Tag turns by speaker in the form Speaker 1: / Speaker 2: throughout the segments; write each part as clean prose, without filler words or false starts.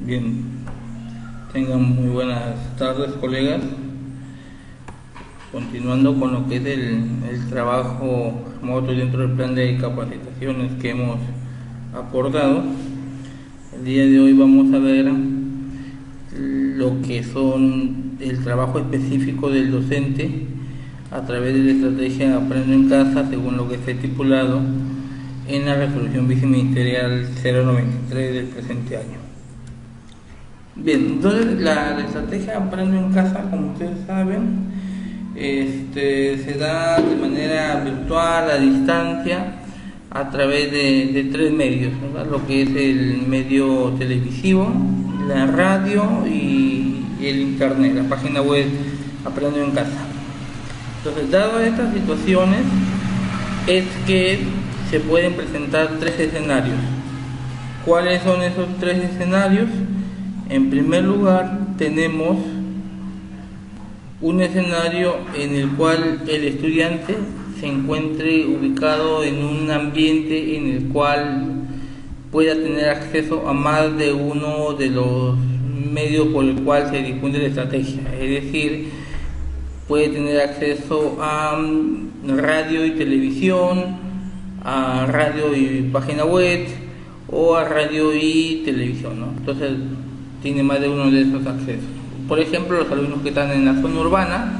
Speaker 1: Bien, tengan muy buenas tardes, colegas. Continuando con lo que es el trabajo remoto dentro del plan de capacitaciones que hemos acordado, el día de hoy vamos a ver lo que son el trabajo específico del docente a través de la estrategia Aprendo en Casa, según lo que está estipulado en la resolución viceministerial 093 del presente año. Bien, entonces la estrategia Aprendo en Casa, como ustedes saben, se da de manera virtual, a distancia, a través de tres medios, ¿verdad? Lo que es el medio televisivo, la radio y el internet, la página web Aprendo en Casa. Entonces, dadas estas situaciones, es que se pueden presentar tres escenarios. ¿Cuáles son esos tres escenarios? En primer lugar, tenemos un escenario en el cual el estudiante se encuentre ubicado en un ambiente en el cual pueda tener acceso a más de uno de los medios por el cual se difunde la estrategia. Es decir, puede tener acceso a radio y televisión, a radio y página web, o a radio y televisión, ¿no? Entonces tiene más de uno de esos accesos. Por ejemplo, los alumnos que están en la zona urbana,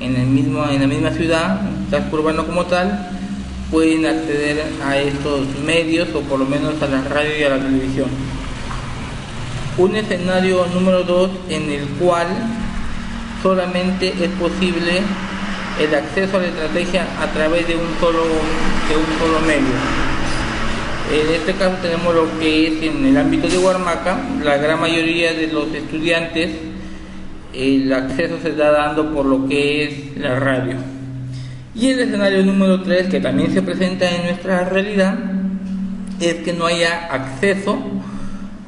Speaker 1: en la misma ciudad, en el casco urbano como tal, pueden acceder a estos medios, o por lo menos a la radio y a la televisión. Un escenario número 2 en el cual solamente es posible el acceso a la estrategia a través de un solo medio. En este caso tenemos lo que es en el ámbito de Huarmaca. La gran mayoría de los estudiantes, el acceso se está dando por lo que es la radio. Y el escenario número 3, que también se presenta en nuestra realidad, es que no haya acceso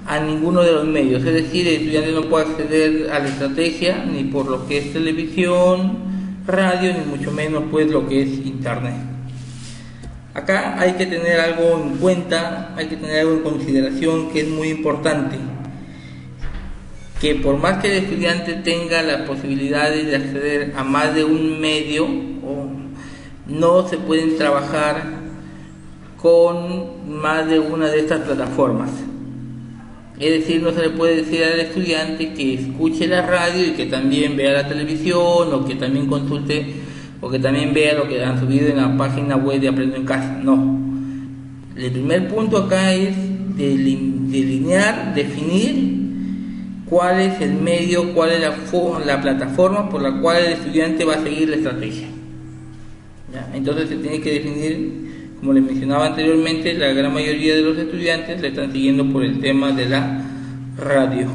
Speaker 1: a ninguno de los medios, es decir, el estudiante no puede acceder a la estrategia ni por lo que es televisión, radio, ni mucho menos pues lo que es internet. Acá hay que tener algo en cuenta, hay que tener algo en consideración que es muy importante, que por más que el estudiante tenga las posibilidades de acceder a más de un medio, no se pueden trabajar con más de una de estas plataformas. Es decir, no se le puede decir al estudiante que escuche la radio y que también vea la televisión, o que también consulte, o que también vea lo que han subido en la página web de Aprendo en Casa. No. El primer punto acá es delinear, definir cuál es el medio, cuál es la plataforma por la cual el estudiante va a seguir la estrategia. ¿Ya? Entonces se tiene que definir. Como les mencionaba anteriormente, la gran mayoría de los estudiantes le están siguiendo por el tema de la radio.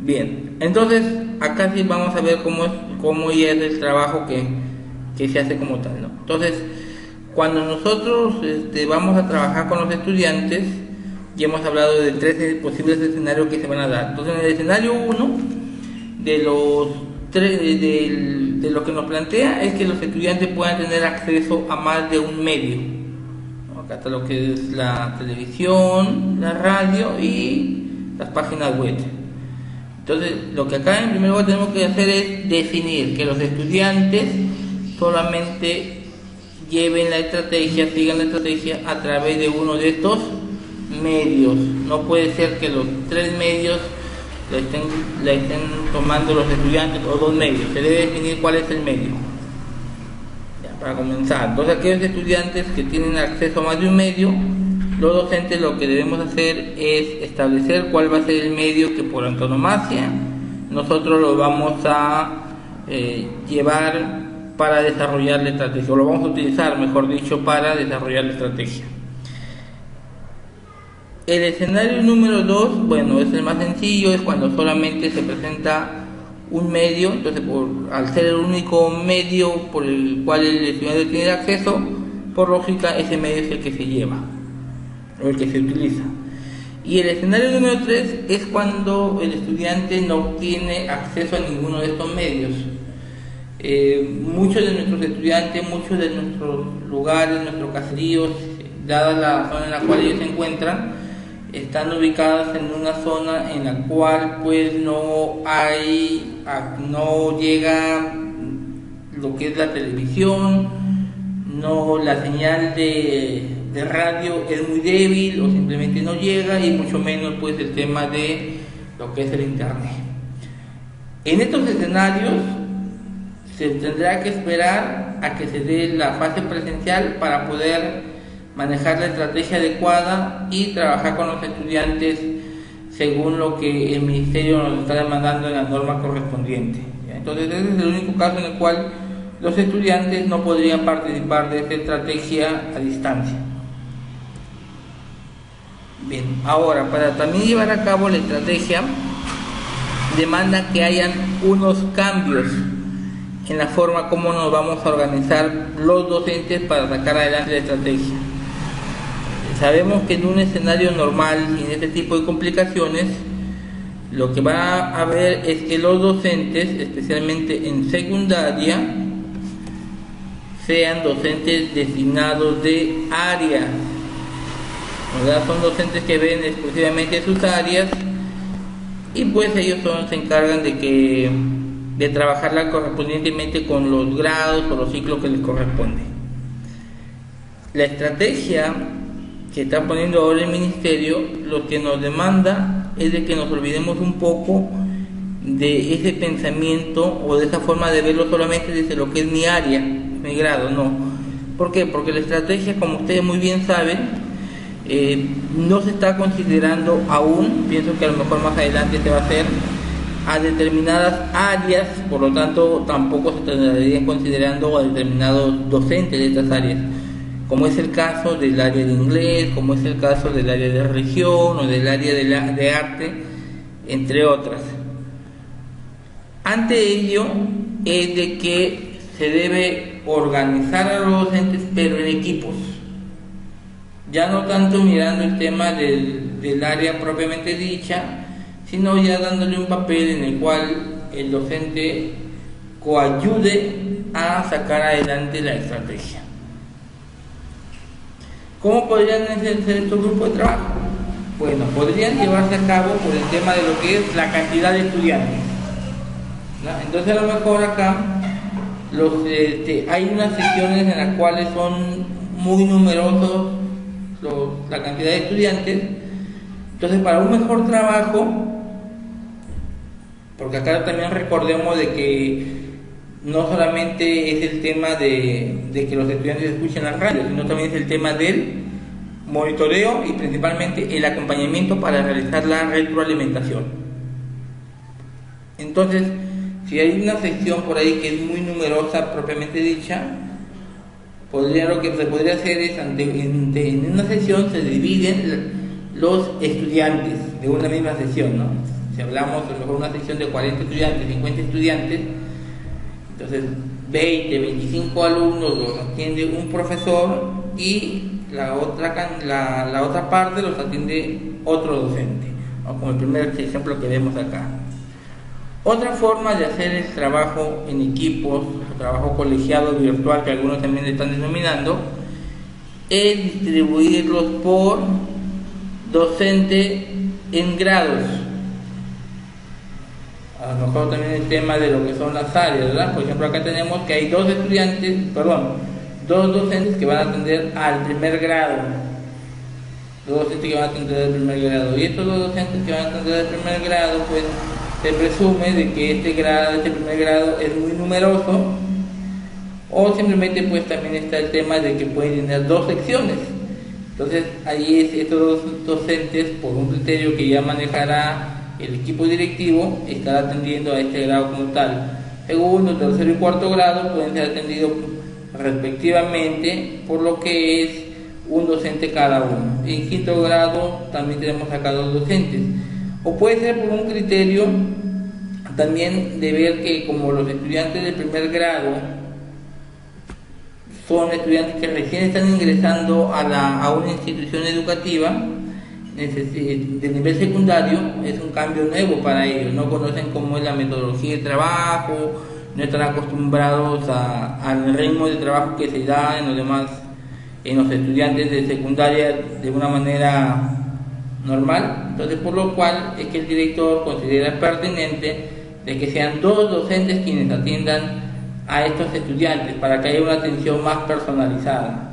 Speaker 1: Bien, entonces acá sí vamos a ver cómo ya es el trabajo que se hace como tal, ¿no? Entonces, cuando nosotros vamos a trabajar con los estudiantes, ya hemos hablado de tres posibles escenarios que se van a dar. Entonces, en el escenario 1, de lo que nos plantea es que los estudiantes puedan tener acceso a más de un medio. Acá está lo que es la televisión, la radio y las páginas web. Entonces, lo que acá en primer lugar tenemos que hacer es definir que los estudiantes solamente lleven la estrategia, sigan la estrategia a través de uno de estos medios. No puede ser que los tres medios la estén tomando los estudiantes, o dos medios. Se debe definir cuál es el medio. Ya, para comenzar, entonces aquellos estudiantes que tienen acceso a más de un medio, los docentes lo que debemos hacer es establecer cuál va a ser el medio que por antonomasia nosotros lo vamos a llevar para desarrollar la estrategia, o lo vamos a utilizar, mejor dicho, para desarrollar la estrategia. El escenario número 2, bueno, es el más sencillo, es cuando solamente se presenta un medio. Entonces, al ser el único medio por el cual el estudiante tiene acceso, por lógica ese medio es el que se lleva, o el que se utiliza. Y el escenario número 3 es cuando el estudiante no tiene acceso a ninguno de estos medios. Muchos de nuestros estudiantes, muchos de nuestros lugares, nuestros caseríos, dada la zona en la cual ellos se encuentran, están ubicadas en una zona en la cual pues no llega lo que es la televisión, la señal de radio es muy débil o simplemente no llega, y mucho menos pues el tema de lo que es el internet. En estos escenarios se tendrá que esperar a que se dé la fase presencial para poder manejar la estrategia adecuada y trabajar con los estudiantes según lo que el ministerio nos está demandando en la norma correspondiente. Entonces ese es el único caso en el cual los estudiantes no podrían participar de esta estrategia a distancia. Bien, ahora para también llevar a cabo la estrategia demanda que hayan unos cambios en la forma como nos vamos a organizar los docentes para sacar adelante la estrategia. Sabemos que en un escenario normal y en este tipo de complicaciones, lo que va a haber es que los docentes, especialmente en secundaria, sean docentes designados de área, ¿verdad? Son docentes que ven exclusivamente sus áreas y pues ellos se encargan de trabajarla correspondientemente con los grados o los ciclos que les corresponde. La estrategia que está poniendo ahora el ministerio lo que nos demanda es de que nos olvidemos un poco de ese pensamiento o de esa forma de verlo solamente desde lo que es mi área, mi grado, no. ¿Por qué? Porque la estrategia, como ustedes muy bien saben, no se está considerando aún, pienso que a lo mejor más adelante se va a hacer a determinadas áreas, por lo tanto tampoco se estarían considerando a determinados docentes de estas áreas, como es el caso del área de inglés, como es el caso del área de religión o del área de arte, entre otras. Ante ello es de que se debe organizar a los docentes, pero en equipos, ya no tanto mirando el tema del área propiamente dicha, sino ya dándole un papel en el cual el docente coayude a sacar adelante la estrategia. ¿Cómo podrían ser estos grupos de trabajo? Bueno, podrían llevarse a cabo por el tema de lo que es la cantidad de estudiantes, ¿no? Entonces a lo mejor acá hay unas sesiones en las cuales son muy numerosos la cantidad de estudiantes. Entonces, para un mejor trabajo, porque acá también recordemos de que no solamente es el tema de que los estudiantes escuchen la radio, sino también es el tema del monitoreo y principalmente el acompañamiento para realizar la retroalimentación. Entonces, si hay una sección por ahí que es muy numerosa propiamente dicha, lo que se podría hacer es, en una sesión se dividen los estudiantes de una misma sesión, ¿no? Si hablamos a lo mejor una sección de 40 estudiantes, 50 estudiantes, entonces 20, 25 alumnos los atiende un profesor y la otra parte los atiende otro docente, ¿no? Como el primer ejemplo que vemos acá. Otra forma de hacer el trabajo en equipos, el trabajo colegiado virtual que algunos también están denominando, es distribuirlos por docente en grados. A lo mejor también el tema de lo que son las áreas, ¿verdad? Por ejemplo, acá tenemos que hay dos docentes que van a atender al primer grado. Dos docentes que van a atender al primer grado. Y estos dos docentes que van a atender al primer grado, pues se presume de que este primer grado es muy numeroso, o simplemente pues también está el tema de que pueden tener dos secciones. Entonces ahí estos dos docentes, por un criterio que ya manejará el equipo directivo, estará atendiendo a este grado como tal. Segundo, tercero y cuarto grado pueden ser atendidos respectivamente por lo que es un docente cada uno. En quinto grado también tenemos acá dos docentes. O puede ser por un criterio también de ver que como los estudiantes del primer grado son estudiantes que recién están ingresando a una institución educativa de nivel secundario, es un cambio nuevo para ellos, no conocen cómo es la metodología de trabajo, no están acostumbrados al ritmo de trabajo que se da en los estudiantes de secundaria de una manera normal. Entonces, por lo cual es que el director considera pertinente de que sean dos docentes quienes atiendan a estos estudiantes para que haya una atención más personalizada.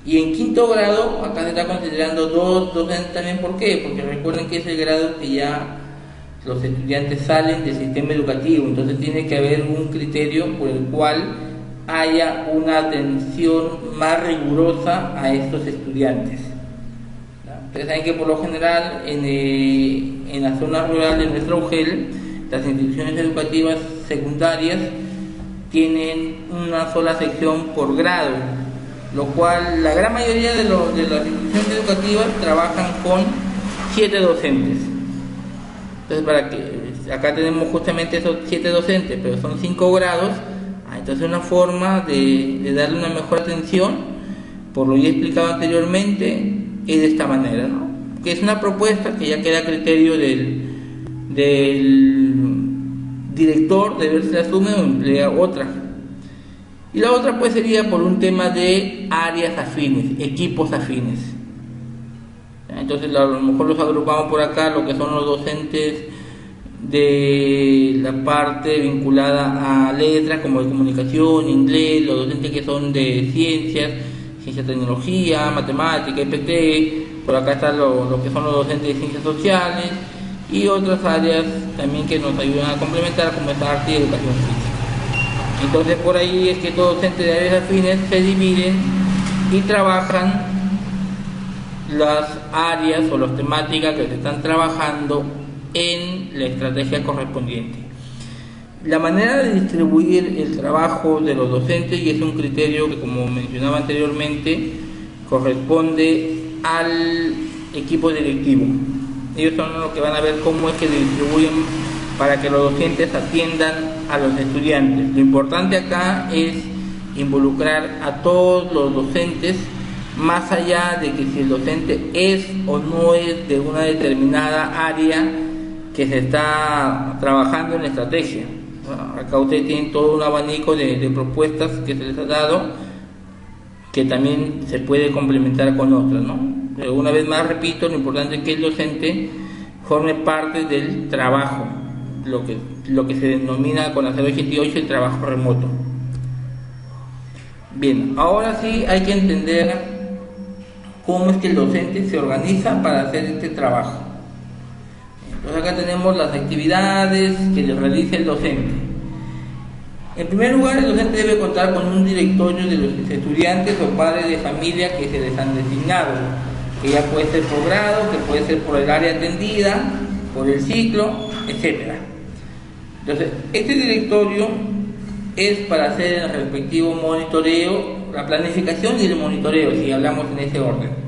Speaker 1: Y en quinto grado, acá se está considerando dos docentes también. ¿Por qué? Porque recuerden que es el grado que ya los estudiantes salen del sistema educativo, entonces tiene que haber un criterio por el cual haya una atención más rigurosa a estos estudiantes. Ustedes saben que por lo general en la zona rural de nuestra UGEL, las instituciones educativas secundarias tienen una sola sección por grado, lo cual la gran mayoría de las instituciones educativas trabajan con 7 docentes. Entonces, para que acá tenemos justamente esos 7 docentes, pero son 5 grados, entonces una forma de darle una mejor atención, por lo ya explicado anteriormente, es de esta manera, ¿no? Que es una propuesta que ya queda a criterio del director de ver si la asume o emplea otra. Y la otra pues sería por un tema de áreas afines, equipos afines. Entonces a lo mejor los agrupamos por acá, lo que son los docentes de la parte vinculada a letras como de comunicación, inglés, los docentes que son de ciencia, tecnología, matemática, IPT, por acá están lo que son los docentes de ciencias sociales y otras áreas también que nos ayudan a complementar como es arte y educación física. Entonces por ahí es que todos los docentes de áreas afines se dividen y trabajan las áreas o las temáticas que se están trabajando en la estrategia correspondiente. La manera de distribuir el trabajo de los docentes, y es un criterio que, como mencionaba anteriormente, corresponde al equipo directivo. Ellos son los que van a ver cómo es que distribuyen para que los docentes atiendan a los estudiantes. Lo importante acá es involucrar a todos los docentes, más allá de que si el docente es o no es de una determinada área que se está trabajando en la estrategia. Acá ustedes tienen todo un abanico de propuestas que se les ha dado, que también se puede complementar con otras, ¿no? Pero una vez más repito, lo importante es que el docente forme parte del trabajo, lo que se denomina con la 088 el trabajo remoto. Bien, ahora sí hay que entender cómo es que el docente se organiza para hacer este trabajo. Entonces acá tenemos las actividades que le realiza el docente. En primer lugar, el docente debe contar con un directorio de los estudiantes o padres de familia que se les han designado, que ya puede ser por grado, que puede ser por el área atendida, por el ciclo, etc. Entonces, este directorio es para hacer el respectivo monitoreo, la planificación y el monitoreo, si hablamos en ese orden.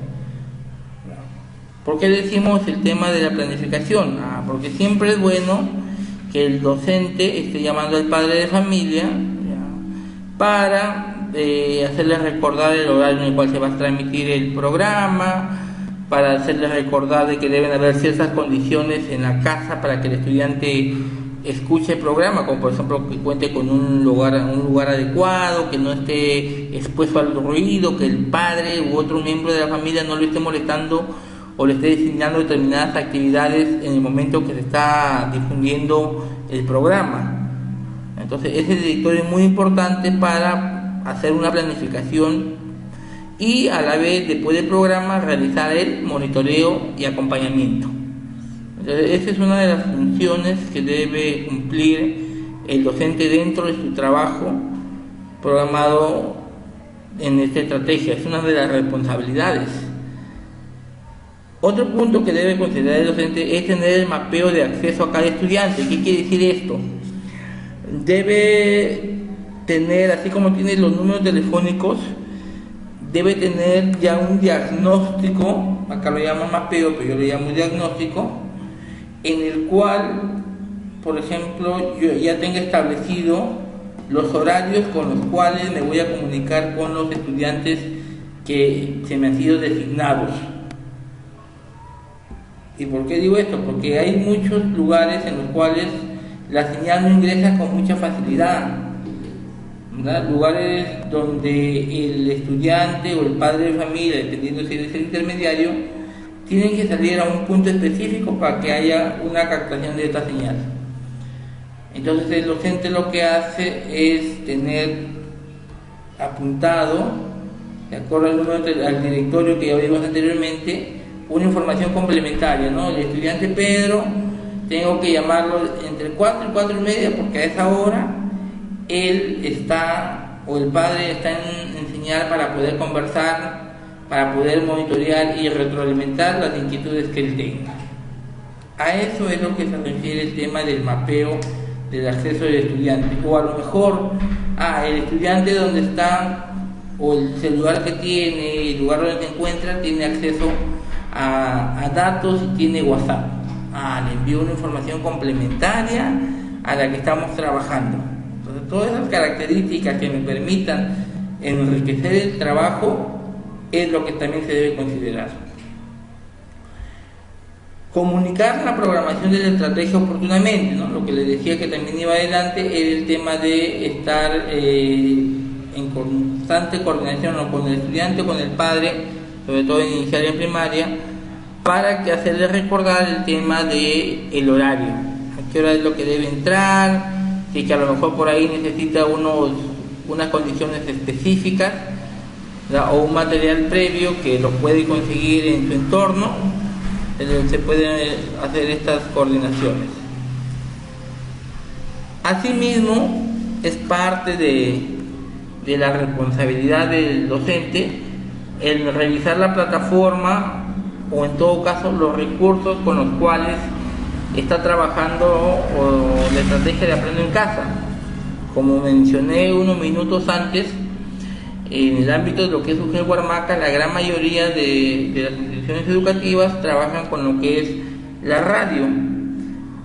Speaker 1: ¿Por qué decimos el tema de la planificación? Porque siempre es bueno que el docente esté llamando al padre de familia para hacerle recordar el horario en el cual se va a transmitir el programa, para hacerle recordar de que deben haber ciertas condiciones en la casa para que el estudiante escuche el programa, como por ejemplo que cuente con un lugar adecuado, que no esté expuesto al ruido, que el padre u otro miembro de la familia no lo esté molestando o le esté designando determinadas actividades en el momento que se está difundiendo el programa. Entonces ese directorio es muy importante para hacer una planificación y a la vez, después del programa, realizar el monitoreo y acompañamiento. Entonces esa es una de las funciones que debe cumplir el docente dentro de su trabajo programado en esta estrategia. Es una de las responsabilidades. Otro punto que debe considerar el docente es tener el mapeo de acceso a cada estudiante. ¿Qué quiere decir esto? Debe tener, así como tiene los números telefónicos, debe tener ya un diagnóstico, acá lo llaman mapeo, pero yo lo llamo diagnóstico, en el cual, por ejemplo, yo ya tenga establecido los horarios con los cuales me voy a comunicar con los estudiantes que se me han sido designados. ¿Y por qué digo esto? Porque hay muchos lugares en los cuales la señal no ingresa con mucha facilidad, ¿verdad? Lugares donde el estudiante o el padre de familia, dependiendo si es el intermediario, tienen que salir a un punto específico para que haya una captación de esta señal. Entonces el docente lo que hace es tener apuntado, de acuerdo al número al directorio que ya vimos anteriormente, una información complementaria, ¿no? El estudiante Pedro, tengo que llamarlo entre 4 y 4 y media porque a esa hora él está, o el padre está en señal para poder conversar, para poder monitorear y retroalimentar las inquietudes que él tenga. A eso es lo que se refiere el tema del mapeo del acceso del estudiante. O a lo mejor, el estudiante donde está, o el celular que tiene, el lugar donde se encuentra, tiene acceso a datos y tiene WhatsApp. Le envío una información complementaria a la que estamos trabajando. Entonces, todas esas características que me permitan enriquecer el trabajo es lo que también se debe considerar. Comunicar la programación de la estrategia oportunamente, ¿no? Lo que les decía que también iba adelante era el tema de estar en constante coordinación, ¿no?, con el estudiante, con el padre, sobre todo en inicial y en primaria, para que hacerle recordar el tema del horario, a qué hora es lo que debe entrar, si que a lo mejor por ahí necesita unas condiciones específicas, ¿verdad?, o un material previo que lo puede conseguir en su entorno. Se pueden hacer estas coordinaciones. Asimismo, es parte de la responsabilidad del docente el revisar la plataforma o en todo caso los recursos con los cuales está trabajando o la estrategia de Aprendo en Casa. Como mencioné unos minutos antes, en el ámbito de lo que es UGEL Huarmaca, la gran mayoría de las instituciones educativas trabajan con lo que es la radio,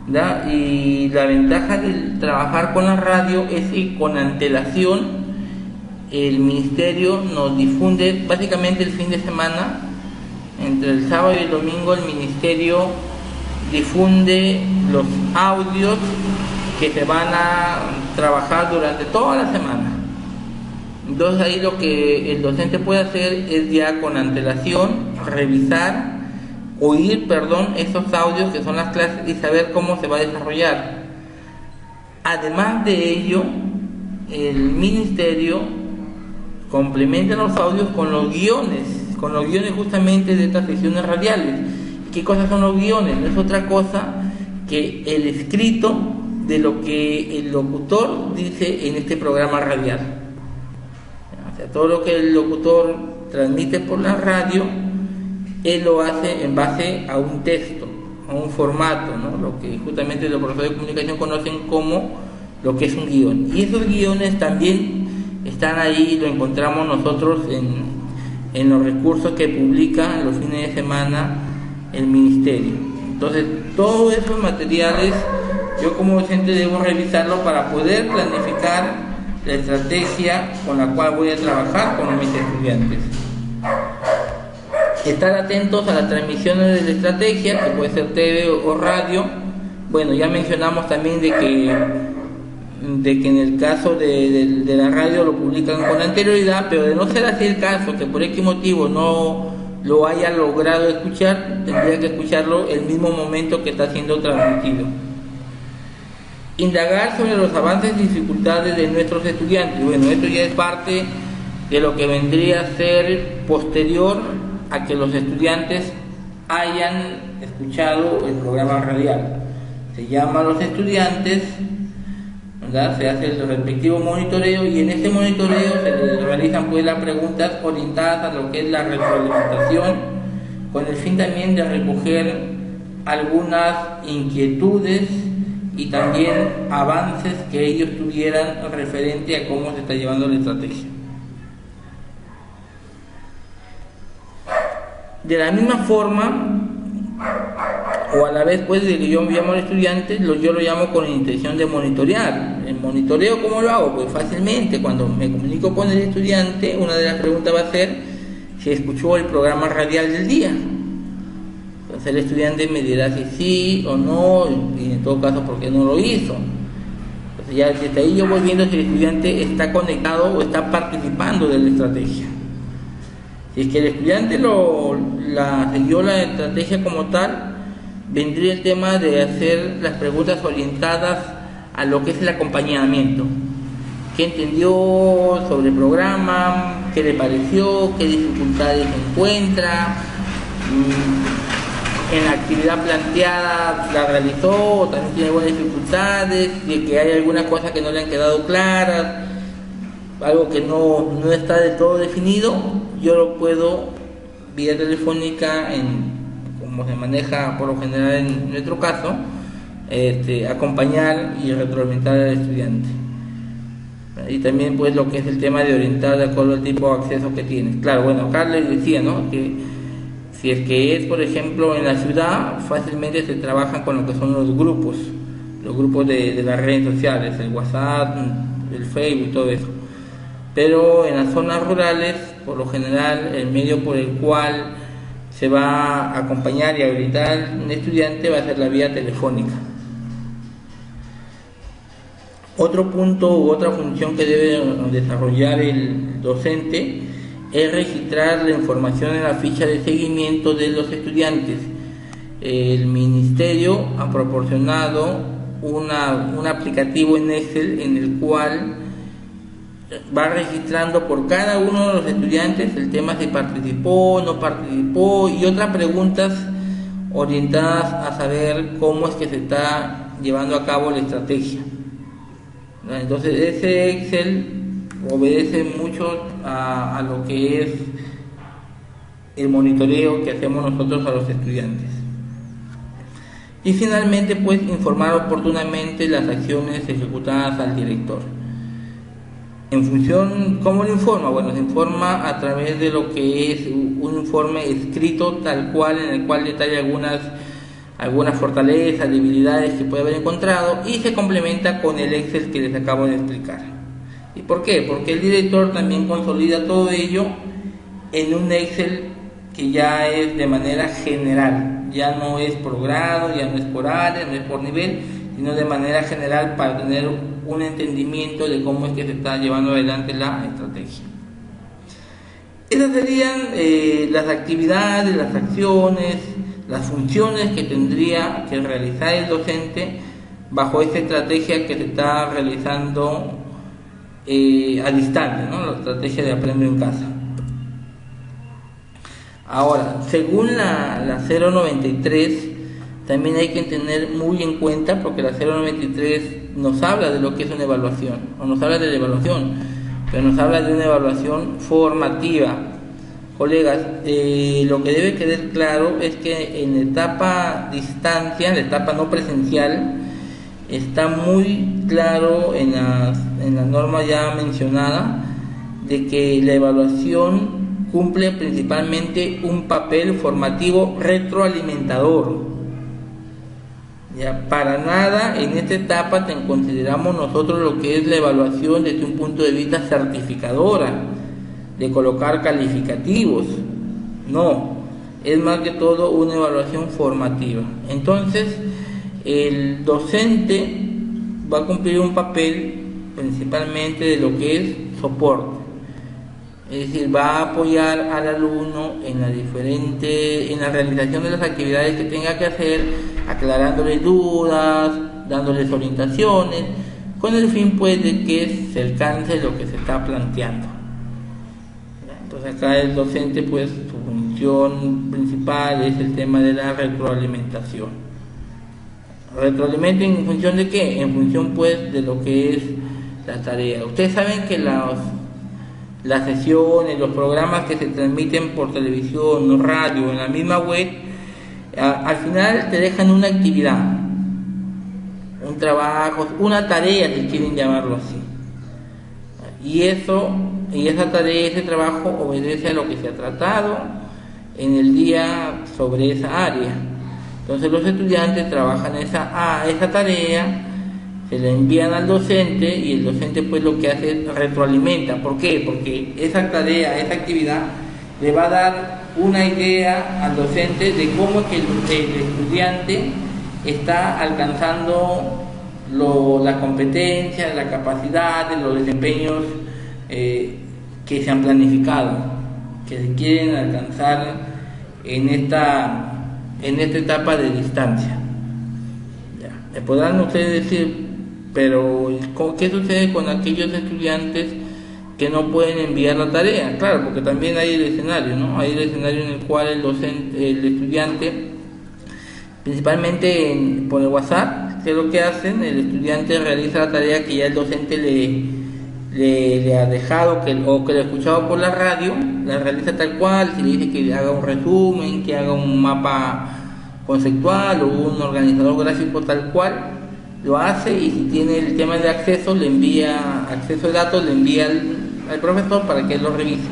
Speaker 1: ¿verdad? Y la ventaja de trabajar con la radio es que con antelación el ministerio nos difunde básicamente el fin de semana, entre el sábado y el domingo el ministerio difunde los audios que se van a trabajar durante toda la semana. Entonces ahí lo que el docente puede hacer es ya con antelación oír esos audios que son las clases y saber cómo se va a desarrollar. Además de ello, el ministerio complementa los audios con los guiones justamente de estas sesiones radiales. ¿Qué cosas son los guiones? No es otra cosa que el escrito de lo que el locutor dice en este programa radial. O sea, todo lo que el locutor transmite por la radio, él lo hace en base a un texto, a un formato, ¿no? Lo que justamente los profesores de comunicación conocen como lo que es un guión. Y esos guiones también están ahí, lo encontramos nosotros en los recursos que publica en los fines de semana el ministerio. Entonces, todos esos materiales yo como docente debo revisarlo para poder planificar la estrategia con la cual voy a trabajar con mis estudiantes. Estar atentos a las transmisiones de la estrategia, que puede ser TV o radio. Bueno, ya mencionamos también de que en el caso de la radio lo publican con anterioridad, pero de no ser así el caso, que por X motivo no lo haya logrado escuchar, tendría que escucharlo el mismo momento que está siendo transmitido. Indagar sobre los avances y dificultades de nuestros estudiantes. Bueno, esto ya es parte de lo que vendría a ser posterior a que los estudiantes hayan escuchado el programa radial. Se llama a los estudiantes, ¿verdad? Se hace el respectivo monitoreo y en ese monitoreo se les realizan pues las preguntas orientadas a lo que es la retroalimentación, con el fin también de recoger algunas inquietudes y también avances que ellos tuvieran referente a cómo se está llevando la estrategia. De la misma forma, o a la vez pues de que yo llamo al estudiante, yo lo llamo con la intención de monitorear. El monitoreo, ¿cómo lo hago? Pues fácilmente, cuando me comunico con el estudiante, una de las preguntas va a ser si escuchó el programa radial del día. Entonces el estudiante me dirá si sí o no, y en todo caso por qué no lo hizo. Entonces ya desde ahí yo voy viendo si el estudiante está conectado o está participando de la estrategia. Si es que el estudiante siguió la estrategia como tal, vendría el tema de hacer las preguntas orientadas a lo que es el acompañamiento. ¿Qué entendió sobre el programa? ¿Qué le pareció? ¿Qué dificultades encuentra? En la actividad planteada la realizó o también tiene algunas dificultades, de que hay algunas cosas que no le han quedado claras, algo que no está del todo definido. Yo lo puedo vía telefónica, como se maneja por lo general en nuestro caso, acompañar y retroalimentar al estudiante. Y también pues lo que es el tema de orientar de acuerdo al tipo de acceso que tiene. Claro, bueno, acá les decía, ¿no?, que si es que es, por ejemplo, en la ciudad, fácilmente se trabajan con lo que son los grupos de las redes sociales, el WhatsApp, el Facebook, todo eso. Pero en las zonas rurales, por lo general, el medio por el cual se va a acompañar y a habilitar al estudiante va a ser la vía telefónica. Otro punto u otra función que debe desarrollar el docente es registrar la información en la ficha de seguimiento de los estudiantes. El ministerio ha proporcionado un aplicativo en Excel en el cual va registrando por cada uno de los estudiantes el tema si participó, no participó y otras preguntas orientadas a saber cómo es que se está llevando a cabo la estrategia. Entonces ese Excel obedece mucho a lo que es el monitoreo que hacemos nosotros a los estudiantes. Y finalmente, pues, informar oportunamente las acciones ejecutadas al director. En función, ¿cómo lo informa? Bueno, se informa a través de lo que es un informe escrito tal cual, en el cual detalla algunas fortalezas, debilidades que puede haber encontrado y se complementa con el Excel que les acabo de explicar. ¿Y por qué? Porque el director también consolida todo ello en un Excel que ya es de manera general, ya no es por grado, ya no es por área, no es por nivel, sino de manera general para tener un entendimiento de cómo es que se está llevando adelante la estrategia. Esas serían las actividades, las acciones, las funciones que tendría que realizar el docente bajo esta estrategia que se está realizando a distancia, ¿no?, la estrategia de aprendo en casa. Ahora, según la 093, también hay que tener muy en cuenta, porque la 093 nos habla de lo que es una evaluación, o nos habla de la evaluación, pero nos habla de una evaluación formativa. Colegas, lo que debe quedar claro es que en la etapa distancia, en la etapa no presencial, está muy claro en la norma ya mencionada de que la evaluación cumple principalmente un papel formativo retroalimentador. Ya, para nada en esta etapa consideramos nosotros lo que es la evaluación desde un punto de vista certificadora, de colocar calificativos. No, es más que todo una evaluación formativa. Entonces, el docente va a cumplir un papel principalmente de lo que es soporte. Es decir, va a apoyar al alumno en la realización de las actividades que tenga que hacer, aclarándole dudas, dándoles orientaciones, con el fin pues de que se alcance lo que se está planteando. Entonces acá el docente, pues, su función principal es el tema de la retroalimentación. ¿Retroalimenten en función de qué? En función pues de lo que es la tarea. Ustedes saben que las sesiones, los programas que se transmiten por televisión, radio, en la misma web, al final te dejan una actividad, un trabajo, una tarea, si quieren llamarlo así. Y esa tarea, ese trabajo obedece a lo que se ha tratado en el día sobre esa área. Entonces los estudiantes trabajan esa tarea, se la envían al docente y el docente pues lo que hace es retroalimenta. ¿Por qué? Porque esa tarea, esa actividad le va a dar una idea al docente de cómo es que el estudiante está alcanzando la competencia, la capacidad, los desempeños que se han planificado, que se quieren alcanzar en esta etapa de distancia. Ya. Me podrán ustedes decir, pero ¿qué sucede con aquellos estudiantes que no pueden enviar la tarea? Claro, porque también hay el escenario, ¿no? Hay el escenario en el cual el estudiante, principalmente por el WhatsApp, ¿qué es lo que hacen? El estudiante realiza la tarea que ya el docente le ha dejado o que le ha escuchado por la radio, la realiza tal cual, si le dice que haga un resumen, que haga un mapa conceptual o un organizador gráfico tal cual, lo hace, y si tiene el tema de acceso, le envía acceso de datos, le envía al profesor para que él lo revise.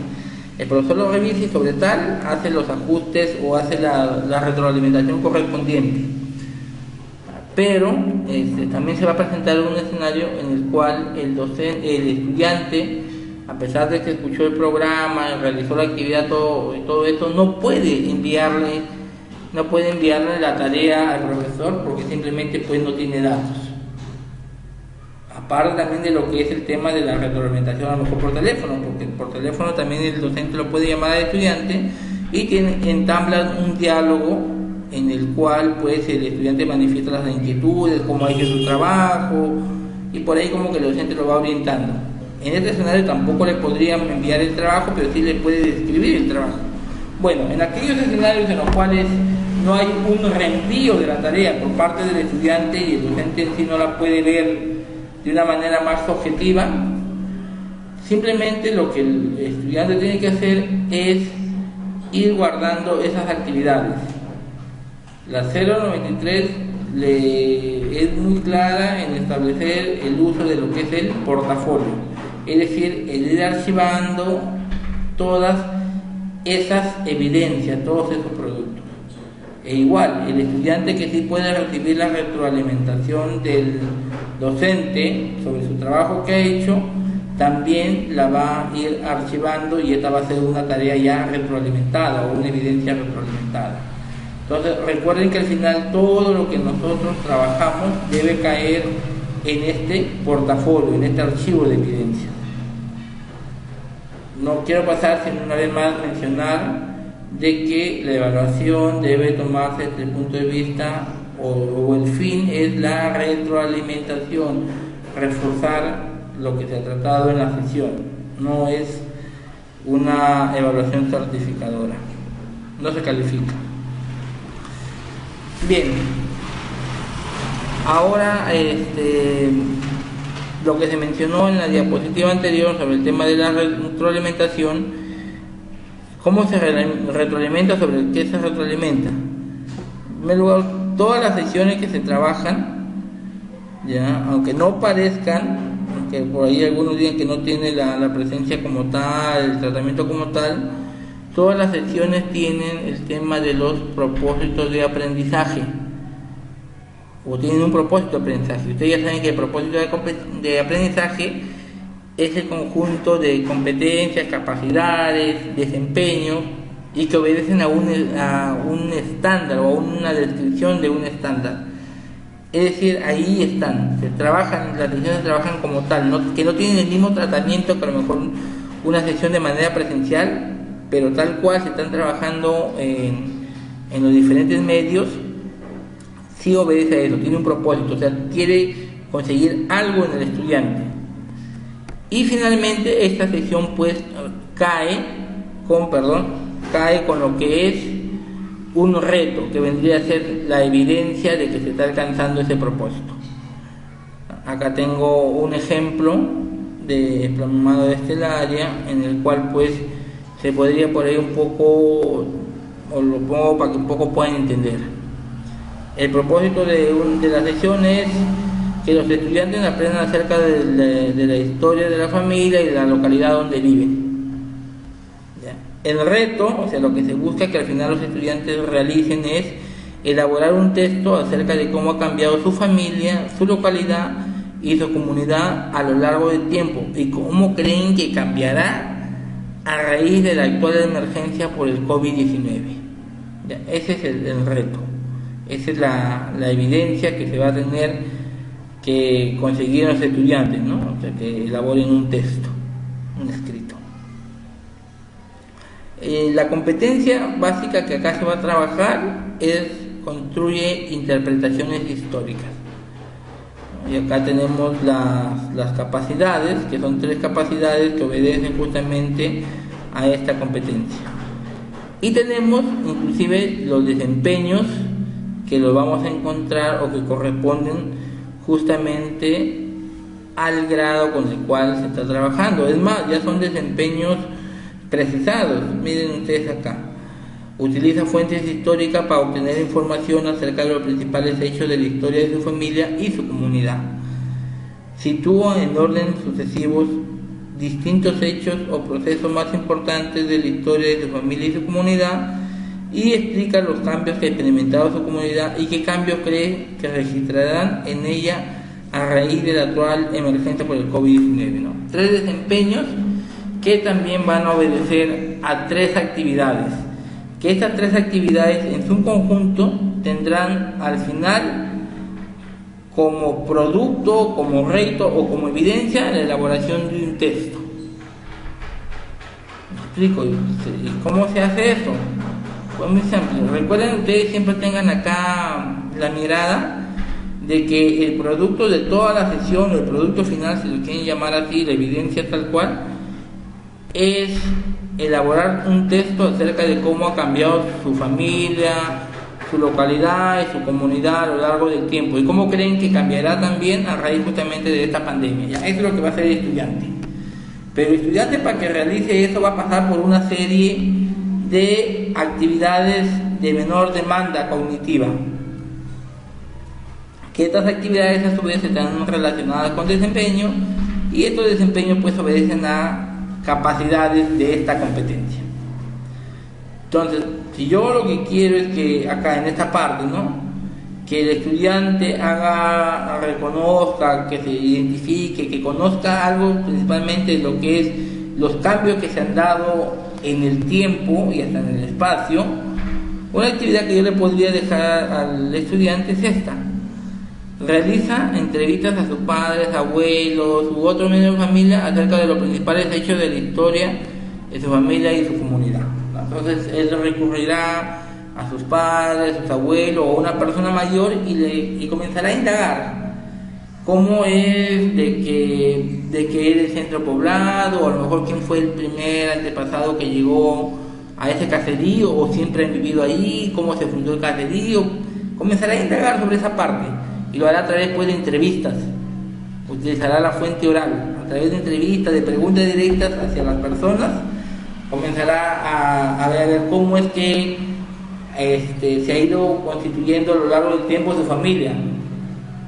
Speaker 1: El profesor lo revisa y sobre tal hace los ajustes o hace la retroalimentación correspondiente. Pero también se va a presentar un escenario en el cual el estudiante, a pesar de que escuchó el programa, realizó la actividad, todo esto, no puede enviarle la tarea al profesor porque simplemente pues no tiene datos. Aparte también de lo que es el tema de la retroalimentación, a lo mejor por teléfono, porque por teléfono también el docente lo puede llamar al estudiante y entablan un diálogo en el cual pues el estudiante manifiesta las inquietudes, cómo ha hecho su trabajo, y por ahí como que el docente lo va orientando. En este escenario tampoco le podrían enviar el trabajo, pero sí le puede describir el trabajo. Bueno, en aquellos escenarios en los cuales no hay un reenvío de la tarea por parte del estudiante y el docente en sí no la puede ver de una manera más objetiva, simplemente lo que el estudiante tiene que hacer es ir guardando esas actividades. La 093 es muy clara en establecer el uso de lo que es el portafolio, es decir, el ir archivando todas esas evidencias, todos esos productos. E igual, el estudiante que sí puede recibir la retroalimentación del docente sobre su trabajo que ha hecho, también la va a ir archivando, y esta va a ser una tarea ya retroalimentada o una evidencia retroalimentada. Entonces recuerden que al final todo lo que nosotros trabajamos debe caer en este portafolio, en este archivo de evidencia. No quiero pasar sin una vez más mencionar de que la evaluación debe tomarse desde el punto de vista o el fin es la retroalimentación, reforzar lo que se ha tratado en la sesión, no es una evaluación certificadora, no se califica. Bien, ahora lo que se mencionó en la diapositiva anterior sobre el tema de la retroalimentación, ¿cómo se retroalimenta? ¿Sobre qué se retroalimenta? En primer lugar, todas las sesiones que se trabajan, ya, aunque no parezcan, aunque por ahí algunos digan que no tiene la presencia como tal, el tratamiento como tal, todas las sesiones tienen el tema de los propósitos de aprendizaje, o tienen un propósito de aprendizaje. Ustedes ya saben que el propósito de aprendizaje es el conjunto de competencias, capacidades, desempeños, y que obedecen a un estándar o a una descripción de un estándar. Es decir, ahí están, las sesiones trabajan como tal, que no tienen el mismo tratamiento que a lo mejor una sesión de manera presencial, pero tal cual se están trabajando en los diferentes medios, sí obedece a eso, tiene un propósito, o sea, quiere conseguir algo en el estudiante. Y finalmente esta sesión pues cae con lo que es un reto, que vendría a ser la evidencia de que se está alcanzando ese propósito. Acá tengo un ejemplo de diplomado de Estelaria en el cual pues se podría por ahí un poco, o lo pongo para que un poco puedan entender. El propósito de la sesión es que los estudiantes aprendan acerca de la historia de la familia y de la localidad donde viven. ¿Ya? El reto, o sea, lo que se busca que al final los estudiantes realicen es elaborar un texto acerca de cómo ha cambiado su familia, su localidad y su comunidad a lo largo del tiempo, y cómo creen que cambiará a raíz de la actual emergencia por el COVID-19. ¿Ya? Ese es el reto, esa es la evidencia que se va a tener que conseguir los estudiantes, ¿no? O sea, que elaboren un texto, un escrito. La competencia básica que acá se va a trabajar es construye interpretaciones históricas. Y acá tenemos las capacidades, que son 3 capacidades que obedecen justamente a esta competencia. Y tenemos inclusive los desempeños que los vamos a encontrar o que corresponden justamente al grado con el cual se está trabajando. Es más, ya son desempeños precisados. Miren ustedes acá. Utiliza fuentes históricas para obtener información acerca de los principales hechos de la historia de su familia y su comunidad. Sitúa en orden sucesivos distintos hechos o procesos más importantes de la historia de su familia y su comunidad y explica los cambios que ha experimentado su comunidad y qué cambios cree que registrarán en ella a raíz de la actual emergencia por el COVID-19, ¿no? 3 desempeños que también van a obedecer a 3 actividades, que estas 3 actividades en su conjunto tendrán al final como producto, como reto o como evidencia la elaboración de un texto. ¿Me explico? ¿Y cómo se hace eso? Pues muy simple. Recuerden, ustedes siempre tengan acá la mirada de que el producto de toda la sesión, o el producto final, si lo quieren llamar así, la evidencia tal cual, es elaborar un texto acerca de cómo ha cambiado su familia, su localidad y su comunidad a lo largo del tiempo y cómo creen que cambiará también a raíz justamente de esta pandemia. Ya, eso es lo que va a hacer el estudiante. Pero el estudiante, para que realice eso, va a pasar por una serie de actividades de menor demanda cognitiva, que estas actividades a su vez están relacionadas con desempeño, y estos desempeños pues obedecen a capacidades de esta competencia. Entonces, si yo lo que quiero es que acá en esta parte, ¿no?, que el estudiante reconozca, que se identifique, que conozca algo principalmente de lo que es los cambios que se han dado en el tiempo y hasta en el espacio, una actividad que yo le podría dejar al estudiante es esta: realiza entrevistas a sus padres, abuelos u otros miembros de familia acerca de los principales hechos de la historia de su familia y su comunidad. Entonces él recurrirá a sus padres, a sus abuelos o a una persona mayor y comenzará a indagar cómo es de que era el centro poblado, o a lo mejor quién fue el primer antepasado que llegó a ese caserío, o siempre han vivido ahí, cómo se fundó el caserío. Comenzará a indagar sobre esa parte y lo hará a través pues, de entrevistas. Utilizará la fuente oral, a través de entrevistas, de preguntas directas hacia las personas. Comenzará a ver cómo es que se ha ido constituyendo a lo largo del tiempo su familia,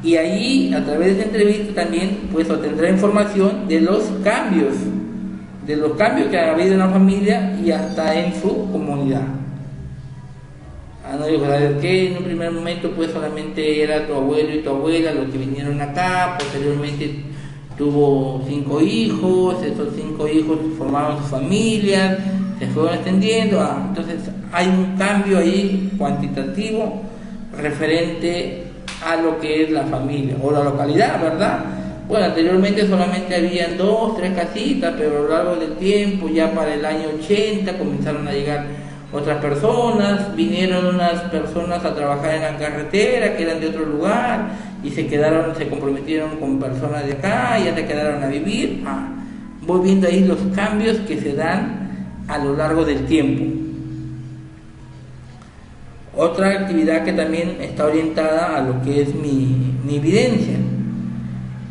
Speaker 1: y ahí a través de esa entrevista también pues obtendrá información de los cambios que ha habido en la familia y hasta en su comunidad. No digo, ¿sabes qué? En un primer momento pues solamente era tu abuelo y tu abuela los que vinieron acá, posteriormente tuvo 5 hijos, esos 5 hijos formaron sus familias, se fueron extendiendo, entonces hay un cambio ahí cuantitativo referente a lo que es la familia o la localidad, ¿verdad? Bueno, anteriormente solamente habían 2, 3 casitas, pero a lo largo del tiempo, ya para el año 80, comenzaron a llegar otras personas, vinieron unas personas a trabajar en la carretera que eran de otro lugar y se comprometieron con personas de acá y ya se quedaron a vivir. Voy viendo ahí los cambios que se dan a lo largo del tiempo. Otra actividad que también está orientada a lo que es mi evidencia: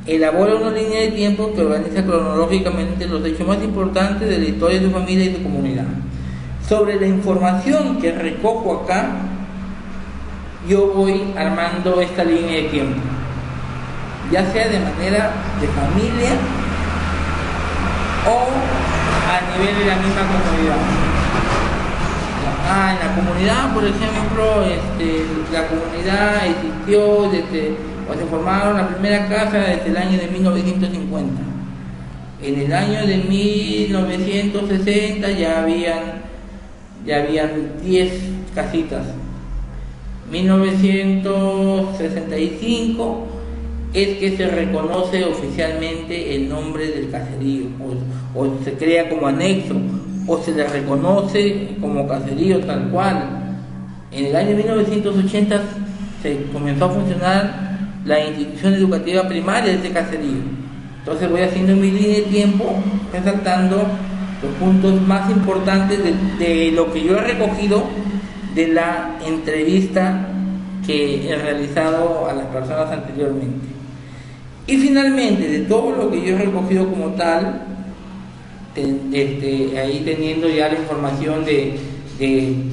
Speaker 1: elabora una línea de tiempo que organiza cronológicamente los hechos más importantes de la historia de su familia y su comunidad. Sobre la información que recojo acá, yo voy armando esta línea de tiempo, ya sea de manera de familia o a nivel de la misma comunidad. En la comunidad, por ejemplo, la comunidad existió o se formaron la primera casa desde el año de 1950. En el año de 1960 ya habían 10 casitas. 1965 es que se reconoce oficialmente el nombre del caserío, o se crea como anexo, o se le reconoce como caserío tal cual. En el año 1980 se comenzó a funcionar la institución educativa primaria de este caserío. Entonces voy haciendo mi línea de tiempo, resaltando los puntos más importantes de lo que yo he recogido de la entrevista que he realizado a las personas anteriormente. Y finalmente, de todo lo que yo he recogido como tal, ahí teniendo ya la información de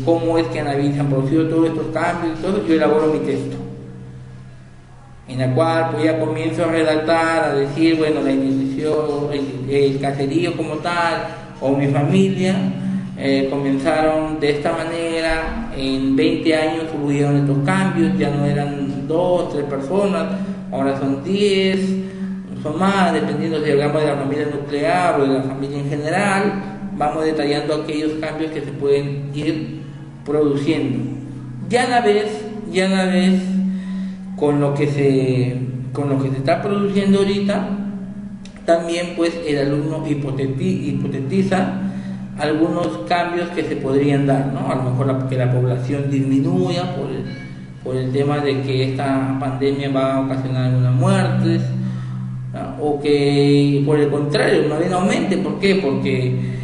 Speaker 1: cómo es que se han producido todos estos cambios y todo, yo elaboro mi texto, en la cual pues ya comienzo a redactar, a decir, bueno, la institución, el caserío como tal, o mi familia, comenzaron de esta manera, en 20 años hubieron estos cambios, ya no eran 2, 3 personas, ahora son 10, son más, dependiendo si hablamos de la familia nuclear o de la familia en general. Vamos detallando aquellos cambios que se pueden ir produciendo. Ya a la vez, con lo que se está produciendo ahorita, también pues el alumno hipotetiza algunos cambios que se podrían dar, ¿no? A lo mejor que la población disminuya por el tema de que esta pandemia va a ocasionar algunas muertes, ¿no? O que por el contrario, no bien aumente. ¿Por qué? Porque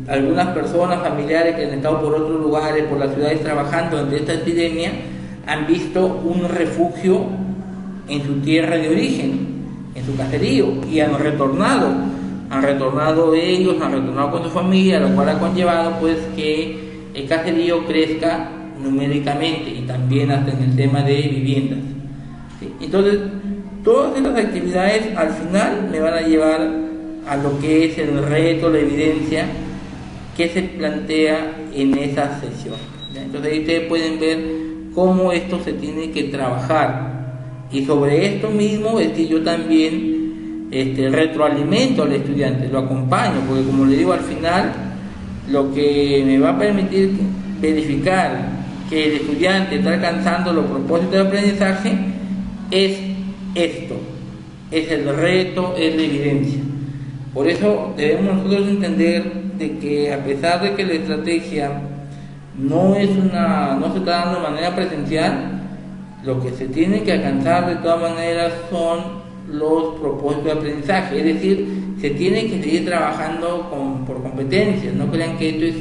Speaker 1: algunas personas familiares que han estado por otros lugares, por las ciudades trabajando ante esta epidemia, han visto un refugio en su tierra de origen, en su caserío, y han retornado ellos, han retornado con su familia, lo cual ha conllevado pues que el caserío crezca numéricamente y también hasta en el tema de viviendas, ¿sí? Entonces, todas estas actividades al final me van a llevar a lo que es el reto, la evidencia que se plantea en esa sesión, ¿ya? Entonces ahí ustedes pueden ver cómo esto se tiene que trabajar, y sobre esto mismo es que yo también retroalimento al estudiante, lo acompaño, porque como le digo, al final lo que me va a permitir verificar que el estudiante está alcanzando los propósitos de aprendizaje es esto, es el reto, es la evidencia. Por eso debemos nosotros entender de que, a pesar de que la estrategia no se está dando de manera presencial, lo que se tiene que alcanzar de todas maneras son los propósitos de aprendizaje, es decir, se tiene que seguir trabajando por competencias. No crean que esto es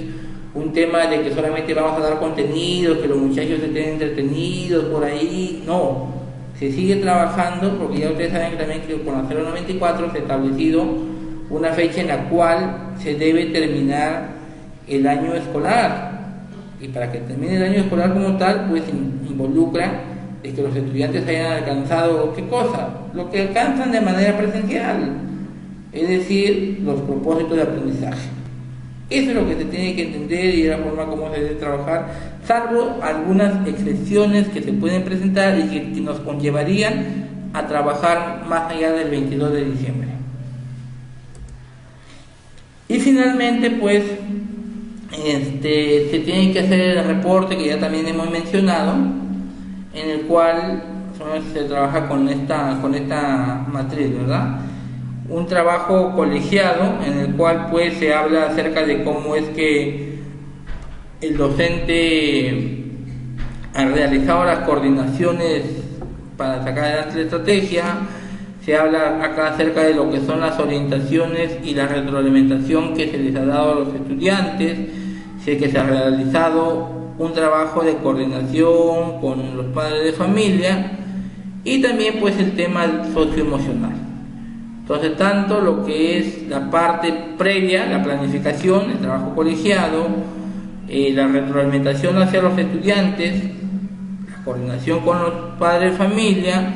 Speaker 1: un tema de que solamente vamos a dar contenido, que los muchachos estén entretenidos por ahí. No, se sigue trabajando, porque ya ustedes saben que también que con la 094 se ha establecido una fecha en la cual se debe terminar el año escolar, y para que termine el año escolar como tal, pues involucra de que los estudiantes hayan alcanzado, ¿qué cosa? Lo que alcanzan de manera presencial, es decir, los propósitos de aprendizaje. Eso es lo que se tiene que entender, y es la forma como se debe trabajar, salvo algunas excepciones que se pueden presentar y que nos conllevarían a trabajar más allá del 22 de diciembre. Y finalmente, pues, se tiene que hacer el reporte que ya también hemos mencionado, en el cual se trabaja con esta matriz, ¿verdad? Un trabajo colegiado en el cual pues se habla acerca de cómo es que el docente ha realizado las coordinaciones para sacar adelante la estrategia. Se habla acá acerca de lo que son las orientaciones y la retroalimentación que se les ha dado a los estudiantes. Sé que se ha realizado un trabajo de coordinación con los padres de familia, y también pues el tema socioemocional. Entonces, tanto lo que es la parte previa, la planificación, el trabajo colegiado, la retroalimentación hacia los estudiantes, la coordinación con los padres de familia,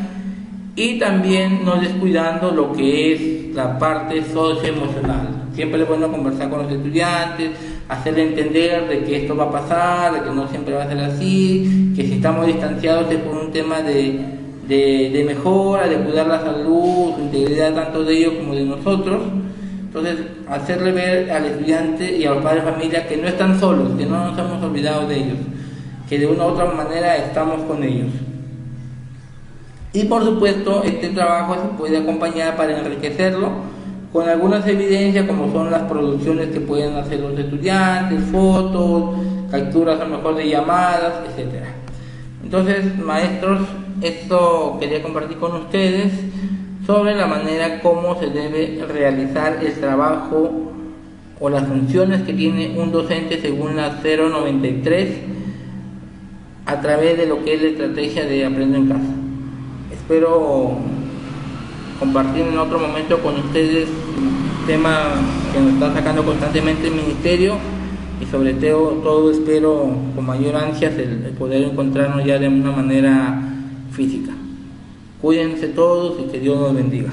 Speaker 1: y también no descuidando lo que es la parte socioemocional. Siempre es bueno conversar con los estudiantes, hacerle entender de que esto va a pasar, de que no siempre va a ser así, que si estamos distanciados es por un tema de mejora, de cuidar la salud, su integridad, tanto de ellos como de nosotros. Entonces, hacerle ver al estudiante y a los padres de familia que no están solos, que no nos hemos olvidado de ellos, que de una u otra manera estamos con ellos. Y por supuesto, este trabajo se puede acompañar para enriquecerlo con algunas evidencias como son las producciones que pueden hacer los estudiantes, fotos, capturas a lo mejor de llamadas, etcétera. Entonces, maestros, esto quería compartir con ustedes sobre la manera como se debe realizar el trabajo o las funciones que tiene un docente según la 093 a través de lo que es la estrategia de Aprendo en Casa. Espero compartir en otro momento con ustedes un tema que nos está sacando constantemente el ministerio, y sobre todo espero con mayor ansias el poder encontrarnos ya de una manera física. Cuídense todos y que Dios nos bendiga.